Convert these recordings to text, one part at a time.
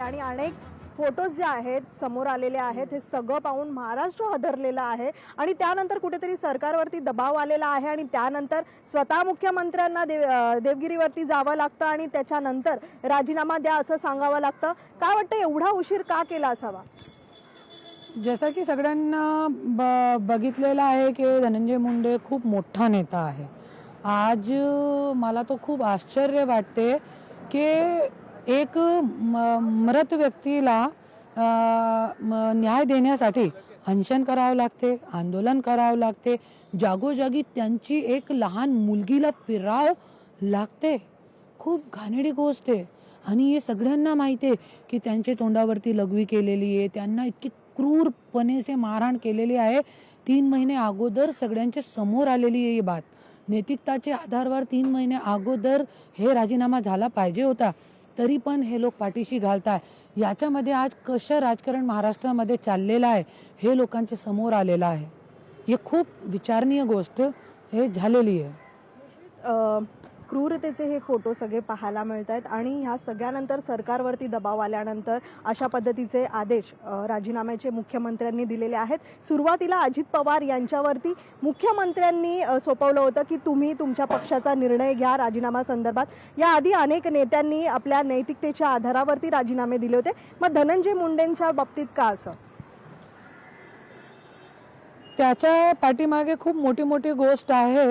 आणि अनेक फोटोज जे आहेत समोर आलेले आहेत हे सगळं पाहून महाराष्ट्र हादरलेला आहे आणि त्यानंतर कुठेतरी सरकारवरती दबाव आलेला आहे आणि त्यानंतर स्वतः मुख्यमंत्र्यांना देवगिरीवरती जावं लागतं आणि त्याच्यानंतर राजीनामा द्या असं सांगावं लागतं. काय वाटतं एवढा उशीर का केला असावा? जसं की सगळ्यांना बघितलेलं आहे की धनंजय मुंडे खूप मोठा नेता आहे. आज मला तो खूप आश्चर्य वाटते की एक मृत व्यक्तीला न्याय देण्यासाठी अनशन करावं लागते, आंदोलन करावं लागते, जागोजागी त्यांची एक लहान मुलगीला फिरावं लागते. खूप घाणेरडी गोष्ट आहे आणि हे सगळ्यांना माहिती आहे की त्यांच्या तोंडावरती लघवी केलेली आहे, त्यांना इतकी क्रूरपणे से मारहाण केलेली आहे. 3 महिने अगोदर सगळ्यांच्या समोर आलेली आहे ही बात. नैतिकताच्या आधारावर 3 महिने अगोदर हे राजीनामा झाला पाहिजे होता, तरी पण हे लोक पाठीशी घालताय. याच्यामध्ये आज कसं राजकारण महाराष्ट्रामध्ये चाललेलं आहे हे लोकांच्या समोर आलेलं आहे. हे खूप विचारणीय गोष्ट हे झालेली आहे. क्रूरतेचे हे फोटो सगळे पाहायला मिळत आहेत आणि ह्या सगळ्यानंतर सरकारवरती दबाव आल्यानंतर अशा पद्धतीचे आदेश राजीनाम्याचे मुख्यमंत्र्यांनी दिलेले आहेत. सुरुवातीला अजित पवार यांच्यावरती मुख्यमंत्र्यांनी सोपवलं होतं की तुम्ही तुमच्या पक्षाचा निर्णय घ्या राजीनामा संदर्भात. याआधी अनेक नेत्यांनी आपल्या नैतिकतेच्या आधारावरती राजीनामे दिले होते. मग धनंजय मुंडेंच्या बाबतीत का असं? त्याच्या पाठीमागे खूप मोठी मोठी गोष्ट आहे.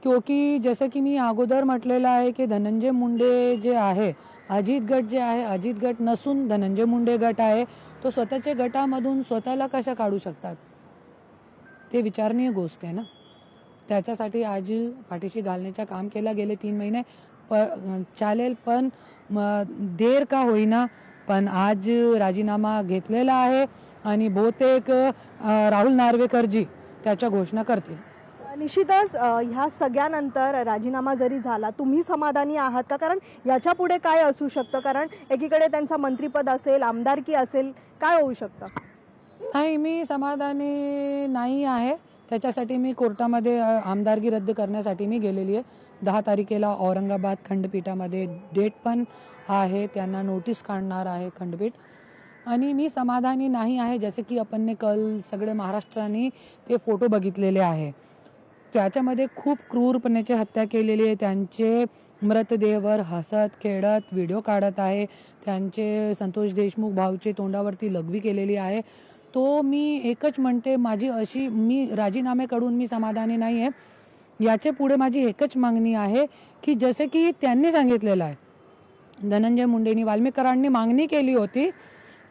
क्योंकि जसं की मी अगोदर म्हटलेलं आहे की धनंजय मुंडे जे आहे, अजित गट जे आहे, अजित गट नसून धनंजय मुंडे गट आहे, तो स्वतःच्या गटामधून स्वतःला कशा काढू शकतात? ते विचारणीय गोष्ट आहे ना. त्याच्यासाठी आज पाठीशी घालण्याचं काम केलं गेले 3 महिने. चालेल, पण देर का होईना पण आज राजीनामा घेतलेला आहे आणि बहुतेक राहुल नार्वेकरजी त्याच्या घोषणा करतील. निश्चितच ह्या सगळ्यानंतर राजीनामा जरी झाला, तुम्ही समाधानी आहात का? कारण याच्या पुढे काय असू शकतं? कारण एकीकडे त्यांचा मंत्रिपद असेल, आमदारकी असेल, काय होऊ शकतं? नाही, मी समाधानी नाही आहे. त्याच्यासाठी मी कोर्टामध्ये आमदारकी रद्द करण्यासाठी मी गेलेली आहे. 10 तारखेला औरंगाबाद खंडपीठामध्ये डेट पण आहे, त्यांना नोटीस काढणार आहे खंडपीठ. आणि मी समाधानी नाही आहे. जसे की आपण कल सगळे महाराष्ट्राने ते फोटो बघितलेले आहे. त्याच्यामध्ये खूप क्रूरपणाची हत्या केलेली आहे. त्यांचे मृतदेहावर हसत खेळत व्हिडिओ काढत आहे. त्यांचे संतोष देशमुख भाऊचे तोंडावरती लघवी केलेली आहे. तो मी एकच म्हणते, मी राजीनाम्याकडून मी समाधानी नाही आहे. याच्या पुढे माझी एकच मागणी आहे की जसे की त्यांनी सांगितलेलं आहे, धनंजय मुंडेंनी वाल्मिकरांनी मागणी केली होती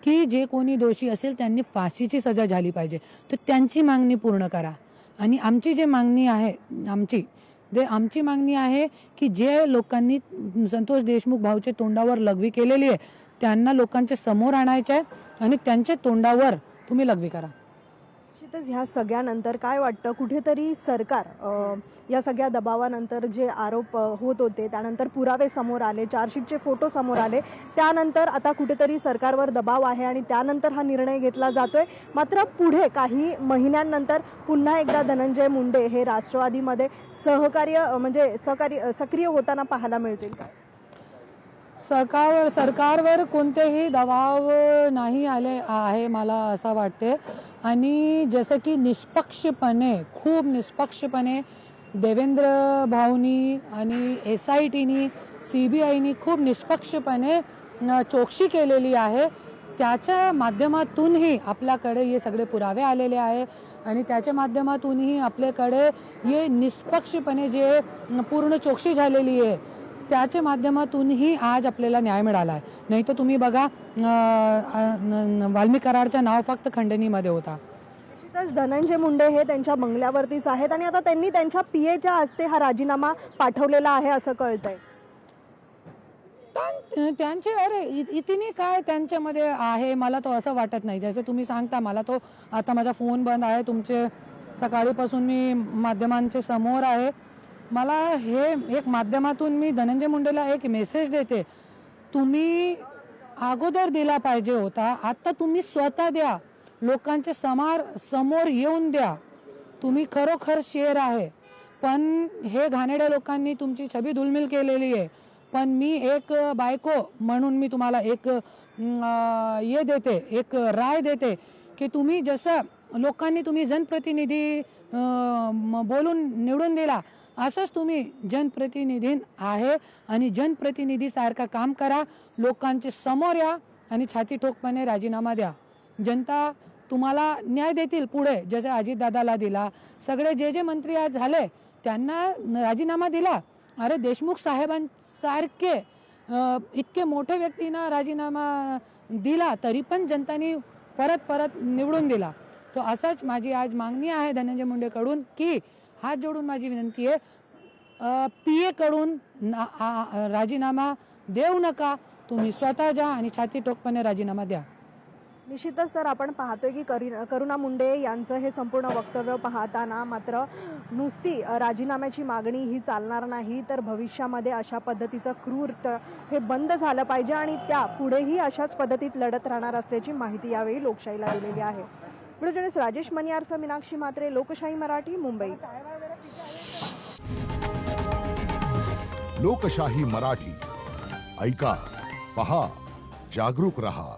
की जे कोणी दोषी असेल त्यांनी फाशीची सजा झाली पाहिजे, तर त्यांची मागणी पूर्ण करा. आणि आमची जे मागणी आहे, आमची मागणी आहे की जे लोकांनी संतोष देशमुख भाऊच्या तोंडावर लघवी केलेली आहे त्यांना लोकांच्या समोर आणायचं आहे आणि त्यांच्या तोंडावर तुम्ही लघवी करा. निश्चितच ह्या सगळ्यानंतर काय वाटतं, कुठेतरी सरकार या सगळ्या दबावानंतर जे आरोप होत होते त्यानंतर पुरावे समोर आले, चार्जशीटचे फोटो समोर आले, त्यानंतर आता कुठेतरी सरकारवर दबाव आहे आणि त्यानंतर हा निर्णय घेतला जातोय. मात्र पुढे काही महिन्यांनंतर पुन्हा एकदा धनंजय मुंडे हे राष्ट्रवादीमध्ये सक्रिय होताना पाहायला मिळतील का? सरकारवर कोणतेही दबाव नाही आले आहे मला असं वाटते. आणि जसं की खूप निष्पक्षपणे देवेंद्र भाऊनी आणि SITनी CBIनी खूप निष्पक्षपणे चौकशी केलेली आहे. त्याच्या माध्यमातूनही आपल्याकडे हे सगळे पुरावे आलेले आहे आणि त्याच्या माध्यमातूनही आपल्याकडे हे निष्पक्षपणे जे पूर्ण चौकशी झालेली आहे त्याच्या माध्यमातूनही आज आपल्याला न्याय मिळाला आहे. नाही तर तुम्ही बघा, वाल्मिक कराडचं नाव फक्त खंडणीमध्ये होता. निश्चितच धनंजय मुंडे हे त्यांच्या बंगल्यावरतीच आहेत आणि आता त्यांनी त्यांच्या PAच्या हस्ते हा राजीनामा पाठवलेला आहे असं कळतंय. त्यांचे इतनी काय त्यांच्यामध्ये आहे मला तो असं वाटत नाही. जसं तुम्ही सांगता, मला तो आता माझा फोन बंद आहे, तुमचे सकाळीपासून मी माध्यमांच्या समोर आहे. मला हे एक माध्यमातून मी धनंजय मुंडेला एक मेसेज देते, तुम्ही अगोदर दिला पाहिजे होता, आता तुम्ही स्वतः द्या, लोकांच्या समोर येऊन द्या. तुम्ही खरोखर शेर आहे, पण हे घाणेड्या लोकांनी तुमची छबी धुलमिल केलेली आहे. पण मी एक बायको म्हणून मी तुम्हाला एक ये देते, एक राय देते की तुम्ही जसं लोकांनी तुम्ही जनप्रतिनिधी बोलून निवडून दिला, असंच तुम्ही जनप्रतिनिधी आहे आणि जनप्रतिनिधीसारखं काम करा, लोकांचे समोर या आणि छाती ठोकपणे राजीनामा द्या. जनता तुम्हाला न्याय देतील पुढे, जसं अजितदादाला दिला, सगळे जे मंत्री आज झाले त्यांना राजीनामा दिला. अरे देशमुख साहेबांसारखे इतके मोठे व्यक्तींना राजीनामा दिला तरी पण जनतानी परत निवडून दिला. तो असाच माझी आज मागणी आहे धनंजय मुंडेकडून की हात जोडून माझी विनंती आहे, PA कडून राजीनामा देऊ नका, तुम्ही स्वतः जा आणि छाती ठोकपणे राजीनामा द्या. निश्चितच सर, आपण पाहतोय की करुणा मुंडे यांचं हे संपूर्ण वक्तव्य पाहताना मात्र नुसती राजीनाम्याची मागणी ही चालणार नाही, तर भविष्यामध्ये अशा पद्धतीचं क्रूर हे बंद झालं पाहिजे आणि त्या पुढेही अशाच पद्धतीत लढत राहणार असल्याची माहिती यावेळी लोकशाहीला दिलेली आहे. व्हिडिओ जर्नलिस्ट राजेश मनियारसह मीनाक्षी म्हात्रे, लोकशाही मराठी, मुंबई. लोकशाही मराठी ऐका, पहा, जागरूक रहा.